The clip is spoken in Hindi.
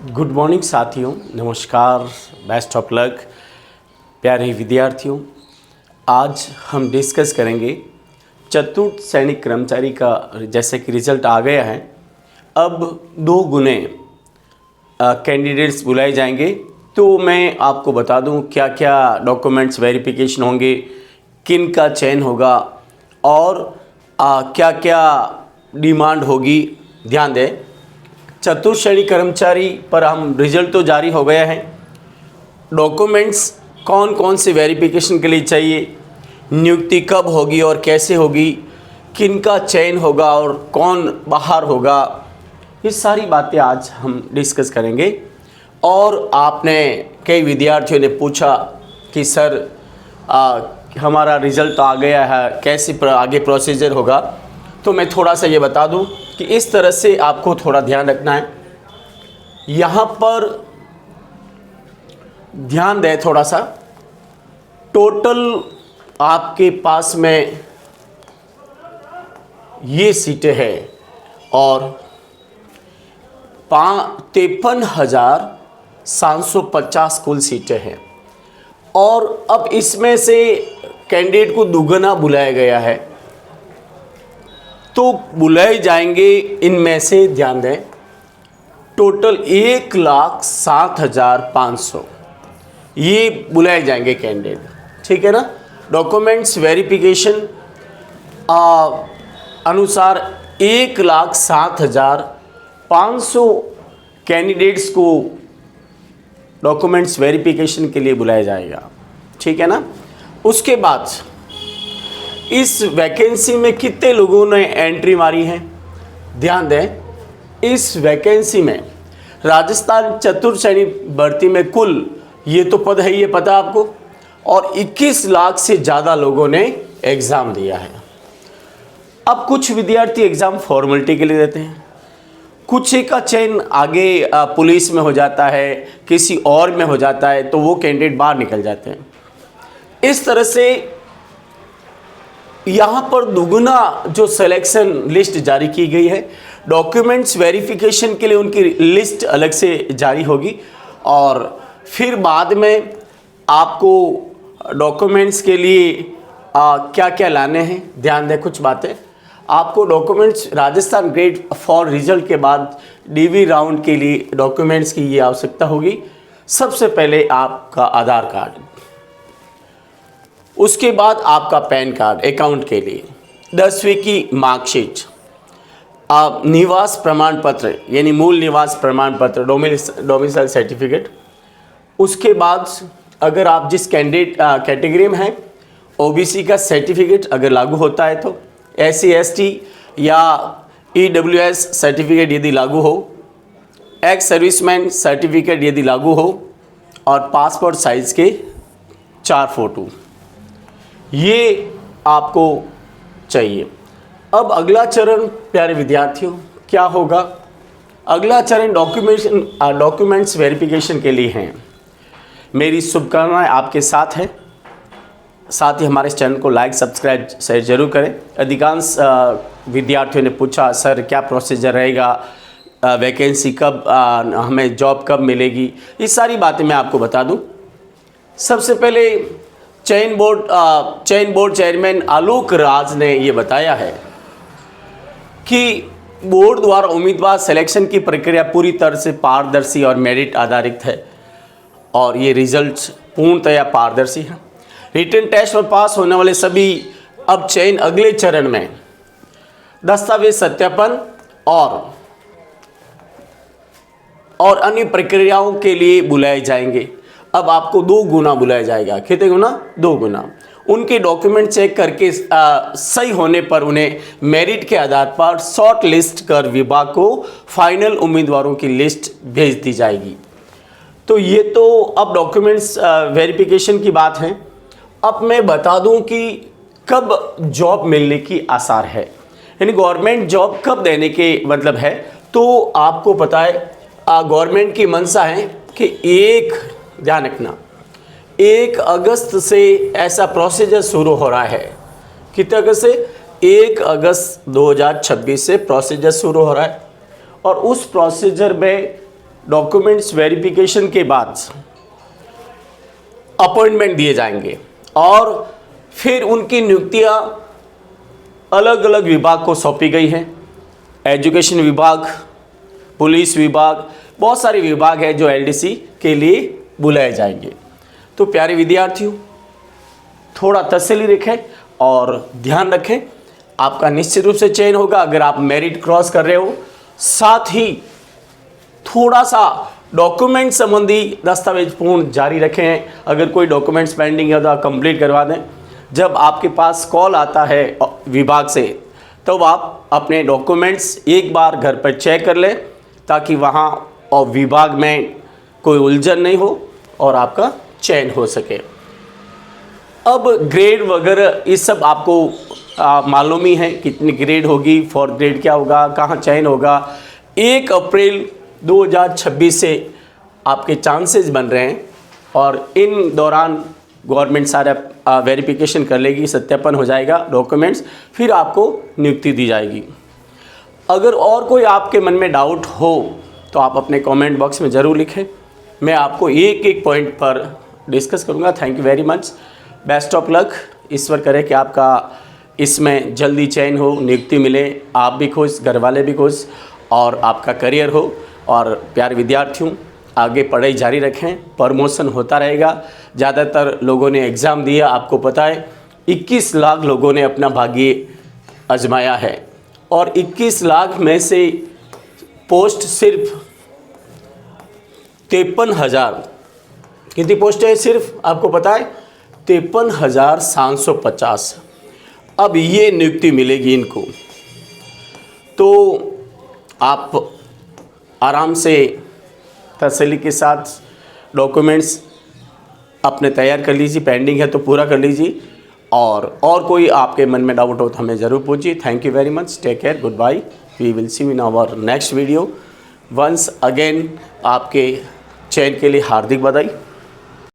गुड मॉर्निंग साथियों, नमस्कार, बेस्ट ऑफ लक प्यारे विद्यार्थियों। आज हम डिस्कस करेंगे चतुर्थ सैनिक कर्मचारी का जैसे कि रिज़ल्ट आ गया है। अब 2 गुने कैंडिडेट्स बुलाए जाएंगे। तो मैं आपको बता दूं क्या क्या डॉक्यूमेंट्स वेरिफिकेशन होंगे, किन का चयन होगा और क्या क्या डिमांड होगी। ध्यान दें, चतुर्थ श्रेणी कर्मचारी पर हम रिजल्ट तो जारी हो गया है। डॉक्यूमेंट्स कौन कौन से वेरिफिकेशन के लिए चाहिए, नियुक्ति कब होगी और कैसे होगी, किन का चयन होगा और कौन बाहर होगा, ये सारी बातें आज हम डिस्कस करेंगे। और आपने कई विद्यार्थियों ने पूछा कि सर हमारा रिज़ल्ट आ गया है, कैसे आगे प्रोसीजर होगा। तो मैं थोड़ा सा ये बता दूं कि इस तरह से आपको थोड़ा ध्यान रखना है। यहाँ पर ध्यान दें थोड़ा सा, टोटल आपके पास में ये सीटें हैं और 53,750 कुल सीटें हैं। और अब इसमें से कैंडिडेट को दुगना बुलाया गया है, तो बुलाए जाएंगे इनमें से, ध्यान दें, टोटल 1,07,500 ये बुलाए जाएंगे कैंडिडेट। ठीक है ना। डॉक्यूमेंट्स वेरिफिकेशन अनुसार 1,07,500 कैंडिडेट्स को डॉक्यूमेंट्स वेरिफिकेशन के लिए बुलाया जाएगा। ठीक है ना। उसके बाद इस वैकेंसी में कितने लोगों ने एंट्री मारी है। ध्यान दें, इस वैकेंसी में राजस्थान चतुर्थ श्रेणी भर्ती में कुल, ये तो पद है, ये पता आपको, और 21 लाख से ज़्यादा लोगों ने एग्ज़ाम दिया है। अब कुछ विद्यार्थी एग्ज़ाम फॉर्मेलिटी के लिए देते हैं, कुछ का चयन आगे पुलिस में हो जाता है, किसी और में हो जाता है, तो वो कैंडिडेट बाहर निकल जाते हैं। इस तरह से यहाँ पर दुगुना जो सिलेक्शन लिस्ट जारी की गई है। डॉक्यूमेंट्स वेरिफिकेशन के लिए उनकी लिस्ट अलग से जारी होगी और फिर बाद में आपको डॉक्यूमेंट्स के लिए क्या क्या लाने हैं। ध्यान दें, कुछ बातें आपको documents Rajasthan grade for result के बाद डीवी राउंड के लिए डॉक्यूमेंट्स की ये आवश्यकता होगी। सबसे पहले आपका आधार कार्ड, उसके बाद आपका पैन कार्ड अकाउंट के लिए, 10वीं की मार्कशीट, आप निवास प्रमाण पत्र यानी मूल निवास प्रमाण पत्र, डोमिसाइल सर्टिफिकेट। उसके बाद अगर आप जिस कैटेगरी में हैं, ओबीसी का सर्टिफिकेट अगर लागू होता है तो, SC ST या EWS सर्टिफिकेट यदि लागू हो, एक्स सर्विसमैन सर्टिफिकेट यदि लागू हो, और पासपोर्ट साइज़ के 4 फोटो, ये आपको चाहिए। अब अगला चरण प्यारे विद्यार्थियों क्या होगा। अगला चरण डॉक्यूमेंट्स वेरिफिकेशन के लिए हैं। मेरी शुभकामनाएं आपके साथ है। साथ ही हमारे इस चैनल को लाइक, सब्सक्राइब, शेयर जरूर करें। अधिकांश विद्यार्थियों ने पूछा सर क्या प्रोसीजर रहेगा, वैकेंसी कब, हमें जॉब कब मिलेगी, ये सारी बातें मैं आपको बता दूं। सबसे पहले चयन बोर्ड चेयरमैन आलोक राज ने ये बताया है कि बोर्ड द्वारा उम्मीदवार सिलेक्शन की प्रक्रिया पूरी तरह से पारदर्शी और मेरिट आधारित है और ये रिजल्ट पूर्णतया पारदर्शी है। रिटन टेस्ट में पास होने वाले सभी अब चयन अगले चरण में दस्तावेज सत्यापन और अन्य प्रक्रियाओं के लिए बुलाए जाएंगे। अब आपको 2 गुना बुलाया जाएगा। कितने गुना? 2 गुना। उनके डॉक्यूमेंट चेक करके सही होने पर उन्हें मेरिट के आधार पर शॉर्ट लिस्ट कर विभाग को फाइनल उम्मीदवारों की लिस्ट भेज दी जाएगी। तो ये तो अब डॉक्यूमेंट्स वेरिफिकेशन की बात है। अब मैं बता दूं कि कब जॉब मिलने की आसार है, यानी गवर्नमेंट जॉब कब देने के मतलब है। तो आपको पता है गवर्नमेंट की मंशा है कि ध्यान रखना, 1 अगस्त से ऐसा प्रोसीजर शुरू हो रहा है। कितने अगस्त से? 1 अगस्त 2026 से प्रोसीजर शुरू हो रहा है और उस प्रोसीजर में डॉक्यूमेंट्स वेरिफिकेशन के बाद अपॉइंटमेंट दिए जाएंगे और फिर उनकी नियुक्तियां अलग अलग विभाग को सौंपी गई हैं। एजुकेशन विभाग, पुलिस विभाग, बहुत सारे विभाग हैं जो एलडीसी के लिए बुलाए जाएंगे। तो प्यारे विद्यार्थियों, थोड़ा तसल्ली रखें और ध्यान रखें, आपका निश्चित रूप से चयन होगा अगर आप मेरिट क्रॉस कर रहे हो। साथ ही थोड़ा सा डॉक्यूमेंट संबंधी दस्तावेज पूर्ण जारी रखें। अगर कोई डॉक्यूमेंट्स पेंडिंग है तो कंप्लीट करवा दें। जब आपके पास कॉल आता है विभाग से तब आप अपने डॉक्यूमेंट्स एक बार घर पर चेक कर लें ताकि वहाँ और विभाग में कोई उलझन नहीं हो और आपका चयन हो सके। अब ग्रेड वगैरह ये सब आपको मालूम ही है, कितनी ग्रेड होगी, 4th ग्रेड क्या होगा, कहाँ चयन होगा। 1 अप्रैल 2026 से आपके चांसेस बन रहे हैं और इन दौरान गवर्नमेंट सारा वेरिफिकेशन कर लेगी, सत्यापन हो जाएगा डॉक्यूमेंट्स, फिर आपको नियुक्ति दी जाएगी। अगर और कोई आपके मन में डाउट हो तो आप अपने कमेंट बॉक्स में ज़रूर लिखें, मैं आपको एक एक पॉइंट पर डिस्कस करूँगा। Thank you very much, best of luck. ईश्वर करे कि आपका इसमें जल्दी चयन हो, नियुक्ति मिले, आप भी खुश, घर वाले भी खुश और आपका करियर हो। और प्यारे विद्यार्थियों, आगे पढ़ाई जारी रखें, प्रमोशन होता रहेगा। ज़्यादातर लोगों ने एग्ज़ाम दिया, आपको पता है 21 लाख लोगों ने अपना भाग्य आजमाया है और 21 लाख में से पोस्ट सिर्फ 53,000, कितनी पोस्ट है सिर्फ आपको पता है 53,750। अब ये नियुक्ति मिलेगी इनको, तो आप आराम से तसल्ली के साथ डॉक्यूमेंट्स अपने तैयार कर लीजिए, पेंडिंग है तो पूरा कर लीजिए। और कोई आपके मन में डाउट हो तो हमें ज़रूर पूछिए। Thank you very much, take care, goodbye, we will see you in our next video. Once again आपके चयन के लिए हार्दिक बधाई।